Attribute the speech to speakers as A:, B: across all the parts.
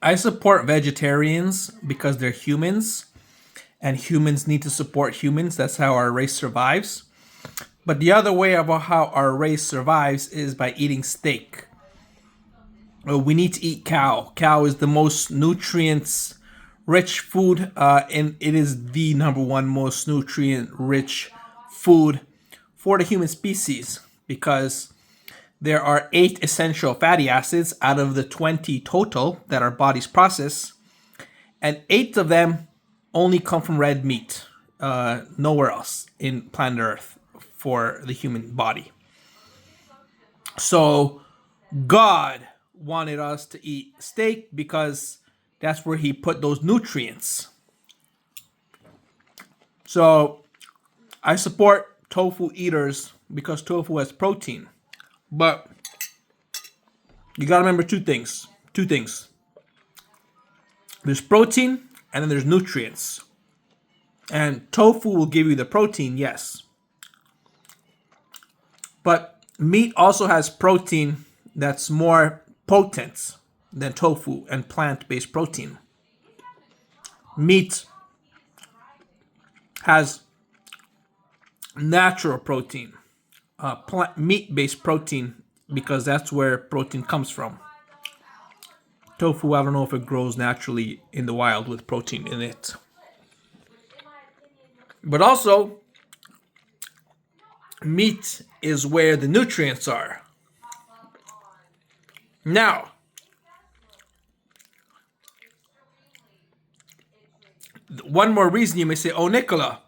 A: I support vegetarians because they're humans, and humans need to support humans. That's how our race survives. But the other way of how our race survives is by eating steak. We need to eat cow. Cow is the most nutrients rich food, and it is the number one most nutrient rich food for the human species because there are 8 essential fatty acids out of the 20 total that our bodies process, and 8 of them only come from red meat, nowhere else in planet Earth for the human body. So God wanted us to eat steak because that's where he put those nutrients. So I support tofu eaters because tofu has protein. But you gotta remember two things. Two things. There's protein and then there's nutrients. And tofu will give you the protein, yes. But meat also has protein that's more potent than tofu and plant-based protein. Meat has natural protein, meat-based protein, because that's where protein comes from. Tofu, I don't know if it grows naturally in the wild with protein in it. But also, meat is where the nutrients are. Now, one more reason you may say, oh, Nicola,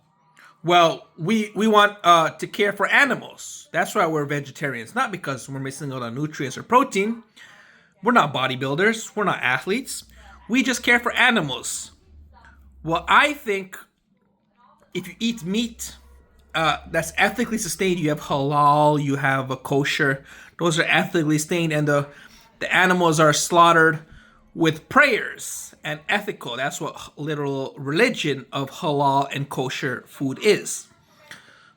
A: well, we want to care for animals. That's why we're vegetarians. Not because we're missing out on nutrients or protein. We're not bodybuilders. We're not athletes. We just care for animals. Well, I think if you eat meat that's ethically sustained, you have halal, you have a kosher. Those are ethically sustained, and the animals are slaughtered with prayers and ethical. That's what literal religion of halal and kosher food is.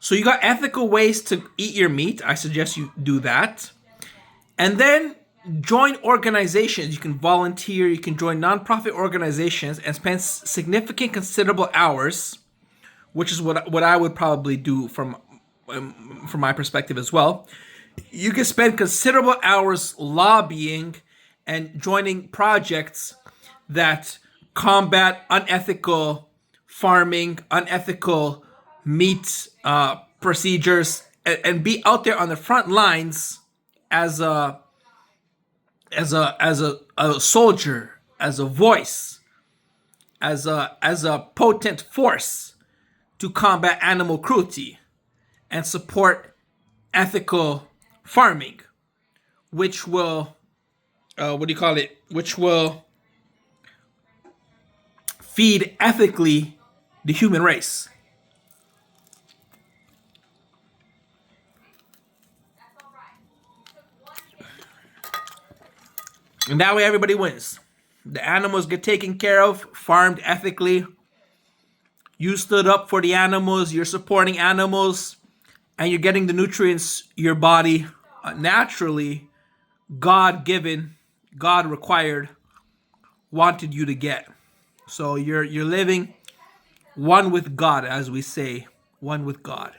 A: So you got ethical ways to eat your meat. I suggest you do that. And then join organizations. You can volunteer, you can join nonprofit organizations and spend significant, considerable hours, which is what I would probably do from my perspective as well. You can spend considerable hours lobbying and joining projects that combat unethical farming, unethical meat procedures, and be out there on the front lines as a soldier, as a voice, as a potent force to combat animal cruelty and support ethical farming, which will which will feed ethically the human race. And that way everybody wins. The animals get taken care of, farmed ethically. You stood up for the animals, you're supporting animals, and you're getting the nutrients your body naturally, God given, God required, wanted you to get. So you're living one with God, as we say, one with God.